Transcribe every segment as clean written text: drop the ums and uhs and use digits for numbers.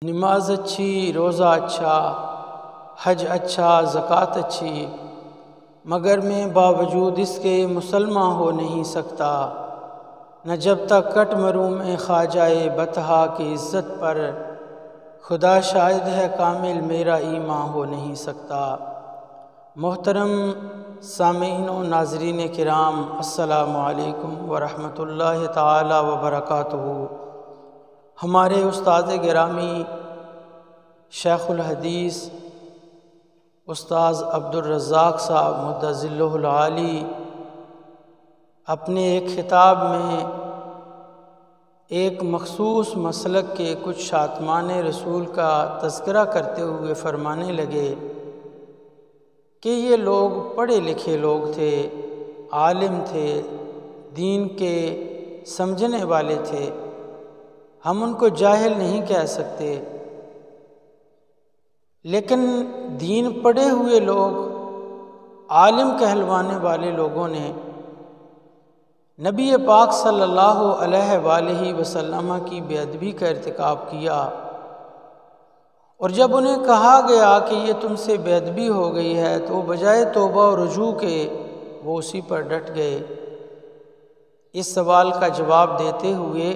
نماز اچھی، روزہ اچھا، حج اچھا، زکوٰۃ اچھی، مگر میں باوجود اس کے مسلمان ہو نہیں سکتا، نہ جب تک کٹ مروں میں خواجہ بطحا کی عزت پر، خدا شاہد ہے کامل میرا ایمان ہو نہیں سکتا۔ محترم سامعین و ناظرین کرام، السلام علیکم ورحمۃ اللہ تعالی وبرکاتہ۔ ہمارے استاد گرامی شیخ الحدیث استاذ عبدالرزاق صاحب مدظ اللہ العالی اپنے ایک خطاب میں ایک مخصوص مسلک کے کچھ شاتمان رسول کا تذکرہ کرتے ہوئے فرمانے لگے کہ یہ لوگ پڑھے لکھے لوگ تھے، عالم تھے، دین کے سمجھنے والے تھے، ہم ان کو جاہل نہیں کہہ سکتے، لیکن دین پڑھے ہوئے لوگ، عالم کہلوانے والے لوگوں نے نبی پاک صلی اللہ علیہ وآلہ وسلم کی بے ادبی کا ارتکاب کیا، اور جب انہیں کہا گیا کہ یہ تم سے بے ادبی ہو گئی ہے تو بجائے توبہ و رجوع کے وہ اسی پر ڈٹ گئے۔ اس سوال کا جواب دیتے ہوئے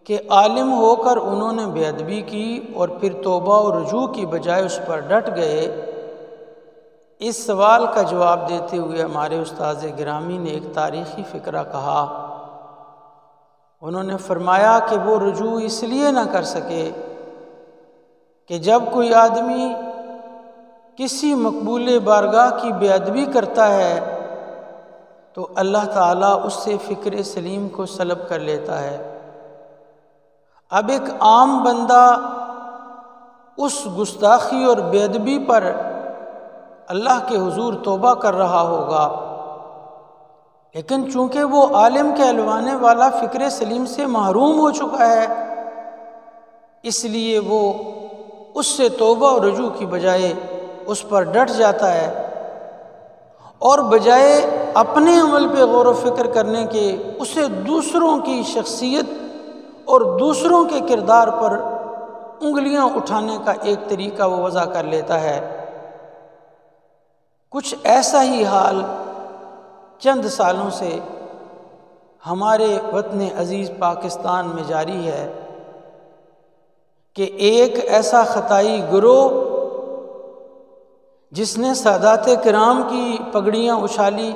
کہ عالم ہو کر انہوں نے بے ادبی کی اور پھر توبہ و رجوع کی بجائے اس پر ڈٹ گئے، اس سوال کا جواب دیتے ہوئے ہمارے استاذ گرامی نے ایک تاریخی فقرہ کہا۔ انہوں نے فرمایا کہ وہ رجوع اس لیے نہ کر سکے کہ جب کوئی آدمی کسی مقبول بارگاہ کی بے ادبی کرتا ہے تو اللہ تعالیٰ اس سے فکر سلیم کو سلب کر لیتا ہے۔ اب ایک عام بندہ اس گستاخی اور بے ادبی پر اللہ کے حضور توبہ کر رہا ہوگا، لیکن چونکہ وہ عالم کہلوانے والا فکر سلیم سے محروم ہو چکا ہے، اس لیے وہ اس سے توبہ و رجوع کی بجائے اس پر ڈٹ جاتا ہے، اور بجائے اپنے عمل پہ غور و فکر کرنے کے اسے دوسروں کی شخصیت اور دوسروں کے کردار پر انگلیاں اٹھانے کا ایک طریقہ وہ وضع کر لیتا ہے۔ کچھ ایسا ہی حال چند سالوں سے ہمارے وطن عزیز پاکستان میں جاری ہے کہ ایک ایسا خطائی گروہ جس نے سادات کرام کی پگڑیاں اچھالی،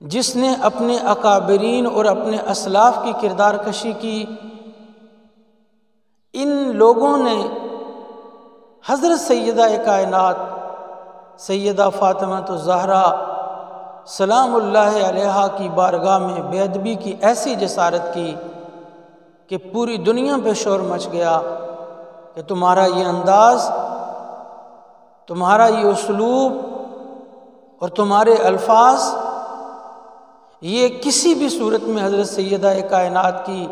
جس نے اپنے اکابرین اور اپنے اسلاف کی کردار کشی کی، ان لوگوں نے حضرت سیدہ کائنات سیدہ فاطمہ الزہرا سلام اللہ علیہا کی بارگاہ میں بے ادبی کی ایسی جسارت کی کہ پوری دنیا پہ شور مچ گیا کہ تمہارا یہ انداز، تمہارا یہ اسلوب اور تمہارے الفاظ یہ کسی بھی صورت میں حضرت سیدہ کائنات کی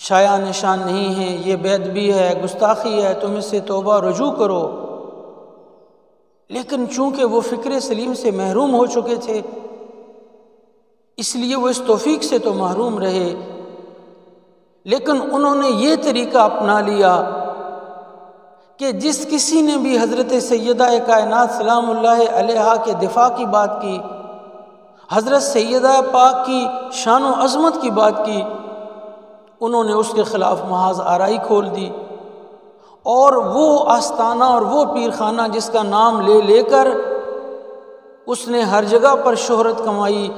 شایع نشان نہیں ہے، یہ بے ادبی ہے، گستاخی ہے، تم اس سے توبہ رجوع کرو۔ لیکن چونکہ وہ فکر سلیم سے محروم ہو چکے تھے، اس لیے وہ اس توفیق سے تو محروم رہے، لیکن انہوں نے یہ طریقہ اپنا لیا کہ جس کسی نے بھی حضرت سیدہ کائنات سلام اللہ علیہا کے دفاع کی بات کی، حضرت سیدہ پاک کی شان و عظمت کی بات کی، انہوں نے اس کے خلاف محاذ آرائی کھول دی، اور وہ آستانہ اور وہ پیرخانہ جس کا نام لے لے کر اس نے ہر جگہ پر شہرت کمائی،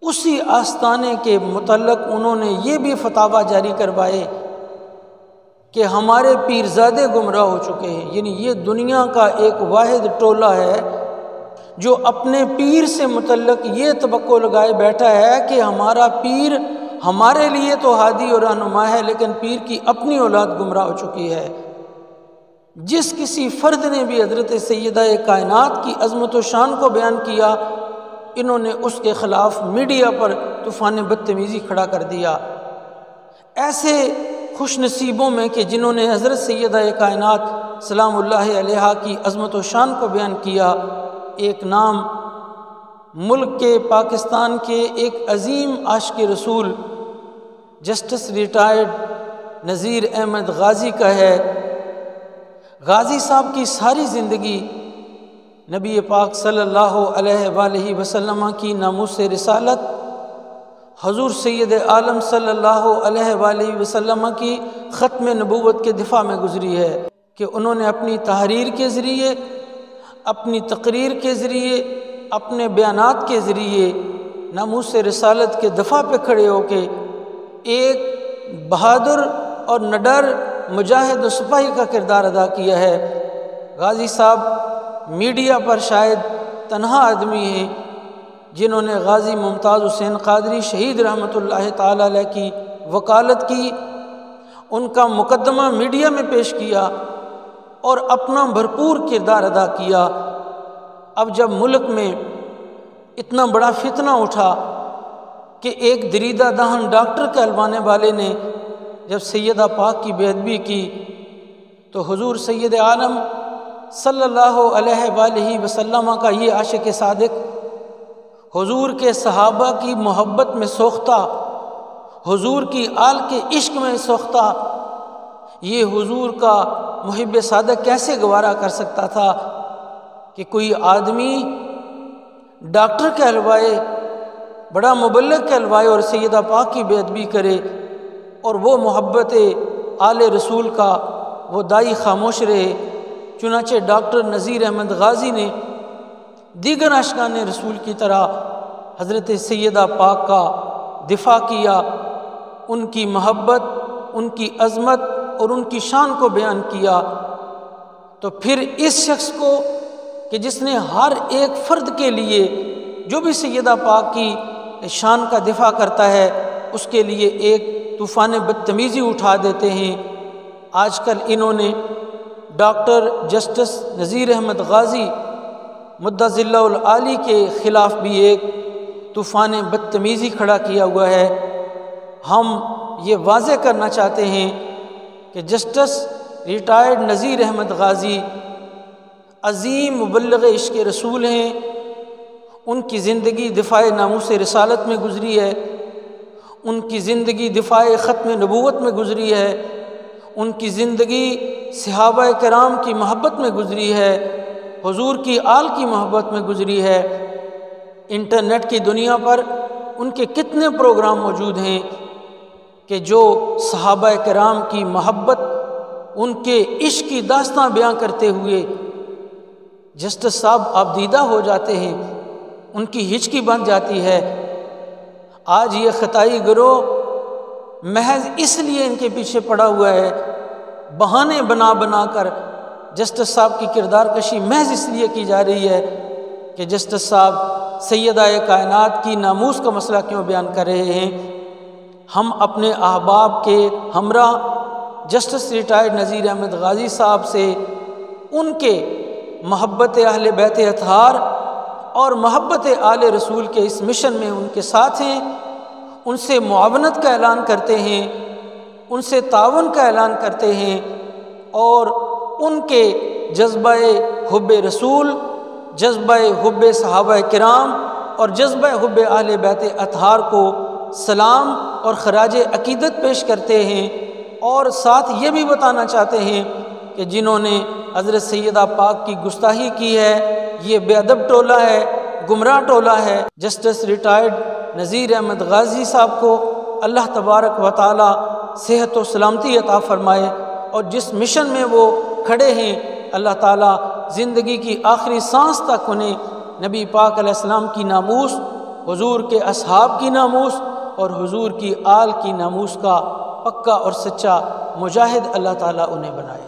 اسی آستانے کے متعلق انہوں نے یہ بھی فتاویٰ جاری کروائے کہ ہمارے پیرزادے گمراہ ہو چکے ہیں۔ یعنی یہ دنیا کا ایک واحد ٹولہ ہے جو اپنے پیر سے متعلق یہ توقع لگائے بیٹھا ہے کہ ہمارا پیر ہمارے لیے تو ہادی اور رہنما ہے، لیکن پیر کی اپنی اولاد گمراہ ہو چکی ہے۔ جس کسی فرد نے بھی حضرت سیدہ کائنات کی عظمت و شان کو بیان کیا، انہوں نے اس کے خلاف میڈیا پر طوفان بدتمیزی کھڑا کر دیا۔ ایسے خوش نصیبوں میں کہ جنہوں نے حضرت سیدہ کائنات سلام اللہ علیہا کی عظمت و شان کو بیان کیا، ایک نام ملک کے پاکستان کے ایک عظیم عاشق رسول جسٹس ریٹائرڈ نذیر احمد غازی کا ہے۔ غازی صاحب کی ساری زندگی نبی پاک صلی اللہ علیہ وآلہ وسلم کی ناموس رسالت، حضور سید عالم صلی اللہ علیہ وآلہ وسلم کی ختم نبوت کے دفاع میں گزری ہے کہ انہوں نے اپنی تحریر کے ذریعے، اپنی تقریر کے ذریعے، اپنے بیانات کے ذریعے ناموس رسالت کے دفاع پہ کھڑے ہو کے ایک بہادر اور نڈر مجاہد و سپاہی کا کردار ادا کیا ہے۔ غازی صاحب میڈیا پر شاید تنہا آدمی ہیں جنہوں نے غازی ممتاز حسین قادری شہید رحمۃ اللہ تعالی علیہ کی وکالت کی، ان کا مقدمہ میڈیا میں پیش کیا اور اپنا بھرپور کردار ادا کیا۔ اب جب ملک میں اتنا بڑا فتنہ اٹھا کہ ایک دریدہ دہن ڈاکٹر کہلوانے والے نے جب سیدہ پاک کی بے ادبی کی تو حضور سید عالم صلی اللہ علیہ وآلہ وسلم کا یہ عاشق صادق، حضور کے صحابہ کی محبت میں سوختہ، حضور کی آل کے عشق میں سوختہ، یہ حضور کا محب صادق کیسے گوارا کر سکتا تھا کہ کوئی آدمی ڈاکٹر کہلوائے، بڑا مبلغ کہلوائے اور سیدہ پاک کی بے ادبی کرے، اور وہ محبت آل رسول کا وہ دائی خاموش رہے۔ چنانچہ ڈاکٹر نذیر احمد غازی نے دیگر عاشقان رسول کی طرح حضرت سیدہ پاک کا دفاع کیا، ان کی محبت، ان کی عظمت اور ان کی شان کو بیان کیا۔ تو پھر اس شخص کو کہ جس نے ہر ایک فرد کے لیے جو بھی سیدہ پاک کی شان کا دفاع کرتا ہے اس کے لیے ایک طوفان بدتمیزی اٹھا دیتے ہیں۔ آج کل انہوں نے ڈاکٹر جسٹس نذیر احمد غازی مدظ اللہ العالی کے خلاف بھی ایک طوفان بدتمیزی کھڑا کیا ہوا ہے۔ ہم یہ واضح کرنا چاہتے ہیں کہ جسٹس ریٹائرڈ نذیر احمد غازی عظیم مبلغ عشق رسول ہیں، ان کی زندگی دفاع ناموس رسالت میں گزری ہے، ان کی زندگی دفاع ختم نبوت میں گزری ہے، ان کی زندگی صحابہ کرام کی محبت میں گزری ہے، حضور کی آل کی محبت میں گزری ہے۔ انٹرنیٹ کی دنیا پر ان کے کتنے پروگرام موجود ہیں کہ جو صحابہ کرام کی محبت، ان کے عشق کی داستاں بیان کرتے ہوئے جسٹس صاحب آپ دیدہ ہو جاتے ہیں، ان کی ہچکی بن جاتی ہے۔ آج یہ خطائی گروہ محض اس لیے ان کے پیچھے پڑا ہوا ہے، بہانے بنا بنا کر جسٹس صاحب کی کردار کشی محض اس لیے کی جا رہی ہے کہ جسٹس صاحب سیدہ کائنات کی ناموس کا مسئلہ کیوں بیان کر رہے ہیں۔ ہم اپنے احباب کے ہمراہ جسٹس ریٹائرڈ نذیر احمد غازی صاحب سے ان کے محبت اہل بیت اطہار اور محبت آل رسول کے اس مشن میں ان کے ساتھ ہیں، ان سے معاونت کا اعلان کرتے ہیں، ان سے تعاون کا اعلان کرتے ہیں، اور ان کے جذبہ حب رسول، جذبہ حب صحابہ کرام اور جذبہ حب اہل بیت اطہار کو سلام اور خراج عقیدت پیش کرتے ہیں، اور ساتھ یہ بھی بتانا چاہتے ہیں کہ جنہوں نے حضرت سیدہ پاک کی گستاخی کی ہے یہ بے ادب ٹولہ ہے، گمراہ ٹولہ ہے۔ جسٹس ریٹائرڈ نذیر احمد غازی صاحب کو اللہ تبارک و تعالی صحت و سلامتی عطا فرمائے، اور جس مشن میں وہ کھڑے ہیں اللہ تعالیٰ زندگی کی آخری سانس تک انہیں نبی پاک علیہ السلام کی ناموس، حضور کے اصحاب کی ناموس اور حضور کی آل کی ناموس کا پکا اور سچا مجاہد اللہ تعالیٰ انہیں بنائے۔